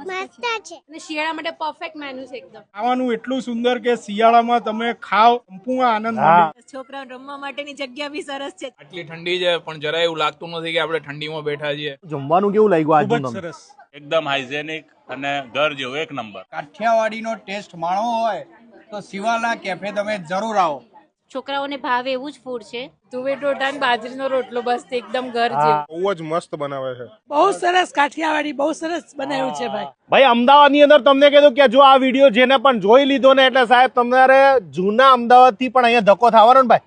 મસ્ત છે અને શિયાળા માટે પરફેક્ટ મેનુ છે એકદમ. ખાવાનું એટલું સુંદર કે શિયાળામાં તમે ખાવ સંપૂર્ણ આનંદ મળે. છોકરાઓ રમવા માટેની જગ્યા બી સરસ છે. આટલી ઠંડી છે પણ જરાય એવું લાગતું નથી કે આપણે ઠંડીમાં બેઠા છીએ. જમવાનું કેવું લાગ્યું ખૂબ આજનું જ તમને? સરસ. એકદમ હાઇજેનિક અને ઘર જેવું એક નંબર. કાઠિયાવાડીનો ટેસ્ટ માણવો હોય તો શિવાલા કેફે તમે જરૂર આવો. છોકરાઓને ભાવે એવું જ ફૂડ છે. તુવેર ટોટા અને બાજરીનો રોટલો બસ એકદમ ઘર જેવું. બહુ જ મસ્ત બનાવે છે. બહુ સરસ કાઠિયાવાડી બહુ સરસ બનાવ્યું છે ભાઈ. ભાઈ અમદાવાદની અંદર તમને કીધું કે જો આ વિડીયો જેને પણ જોઈ લીધો ને એટલે સાહેબ તમારે જૂના અમદાવાદ થી પણ અહીંયા ધક્કો થવાનો ને ભાઈ.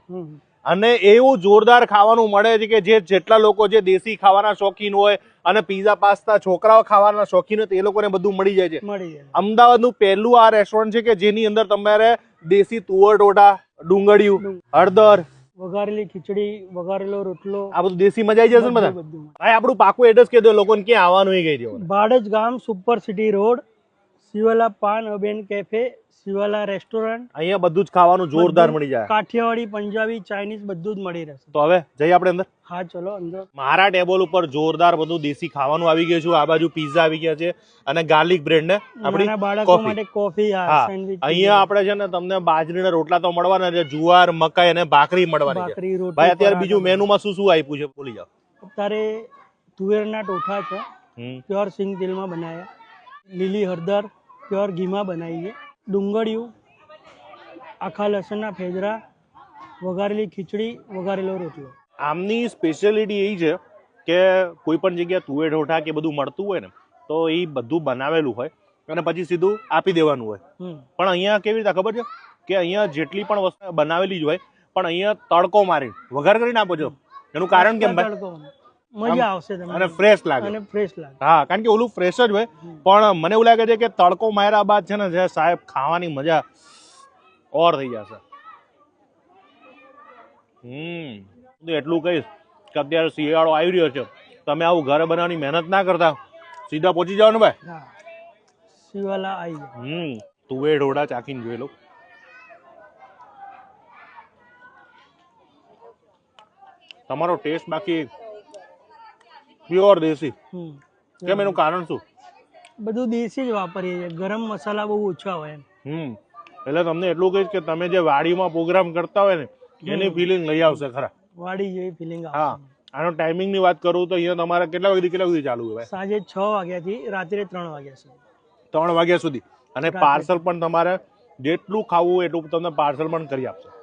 અને એવું જોરદાર ખાવાનું મળે છે કે જેટલા લોકો જે દેશી ખાવાના શોખીન હોય અને પીઝા પાસ્તા છોકરાઓ ખાવાના શોખીન હોય એ લોકોને બધું મળી જાય છે. અમદાવાદનું પહેલું આ રેસ્ટોરન્ટ છે કે જેની અંદર તમારે દેશી તુવર ટોટા, ડુંગળીયું, હળદર, વઘારેલી ખીચડી, વઘારેલો રોટલો, આ બધું દેશી મજા આવી જશે ને બધા. ભાઈ આપણું પાકું એડ્રેસ કહી દો લોકોને ક્યાં આવવાનું એ કહી દો. ભાડજ ગામ, સુપર સિટી રોડ, શિવાલા પાન અબેન કેફે, શિવાલા રેસ્ટોરન્ટ. અહીંયા બધું જ ખાવાનું જોરદાર મળી જાય. કાઠિયાવાડી, પંજાબી, ચાઇનીઝ બધું જ મળી રહેશે. તો હવે જઈએ આપણે અંદર. હા ચલો અંદર. મારા ટેબલ ઉપર જોરદાર બધું દેશી ખાવાનું આવી ગયું છે. આ બાજુ પીઝા આવી ગયા છે અને ગાર્લિક બ્રેડ ને આપણી બાળકો માટે કોફી, સેન્ડવિચ. અહીંયા આપણે છે ને તમને બાજરીના રોટલા તો મળવાના છે, જુવાર, મકાઈ અને ભાખરી મળવાની છે. ભાખરી, રોટી. ભાઈ અત્યારે બીજું મેનુમાં શું શું આપ્યું છે બોલી જાઓ. અત્યારે તુવેરના ટોઠા છે, પ્યોર સિંગ તેલમાં બનાવ્યા. લીલી હળદર પ્યોર ઘીમાં બનાવીએ. ડુંગળીયું, આખા લસણના ફેજરા, વઘારેલી ખીચડી, વઘારેલો રોટલો. આમની સ્પેશિયાલિટી એ છે કે કોઈ પણ જગ્યાએ તુવેર ઢોઠા કે બધું મળતું હોય ને તો એ બધું બનાવેલું હોય અને પછી સીધું આપી દેવાનું હોય. પણ અહીંયા કેવી રીતે ખબર છે કે અહીંયા જેટલી પણ વસ્તુ બનાવેલી જ હોય પણ અહીંયા તડકો મારી વઘાર કરીને આપો છો. એનું કારણ કેમ ભાઈ? મજા આવશે તમને અને ફ્રેશ લાગે. અને ફ્રેશ લાગે. હા, કારણ કે ઓલું ફ્રેશ જ હોય પણ મને એવું લાગે છે કે તડકો માર્યા બાદ છે ને જે સાહેબ ખાવાની મજા ઓર થઈ જશે. એટલું કહીશ કે અત્યારે શિયાળો આવી રહ્યો છે, તમે આવું ઘરે બનાવવાની મહેનત ના કરતા સીધા પહોંચી જાવ ને ભાઈ. શિવાલા આવી જાય. તુવેર ઢોડા ચાખીને જોઈ લો. તમારો ટેસ્ટ બાકી પ્યોર દેશી. કેમ એનું કારણ શું? બધું દેશી જ વાપરીએ છીએ. ગરમ મસાલા બહુ ઓછા હોય એમ. એટલે તમને એટલું કહીશ કે તમે જે વાડીમાં પ્રોગ્રામ કરતા હોય ને એની ફિલિંગ લઈ આવશે ખરા. વાડી જેવી ફિલિંગ આવશે. હા, આનો ટાઈમિંગ ની વાત કરું તો અહીંયા તમારે કેટલા વાગ્યાથી ચાલુ હોય? સાંજે 6 વાગ્યાથી રાત્રે 3 વાગ્યા સુધી. 3 વાગ્યા સુધી. અને પાર્સલ પણ તમારે જેટલું ખાવું હોય એટલું તમને પાર્સલ પણ કરી આપશે.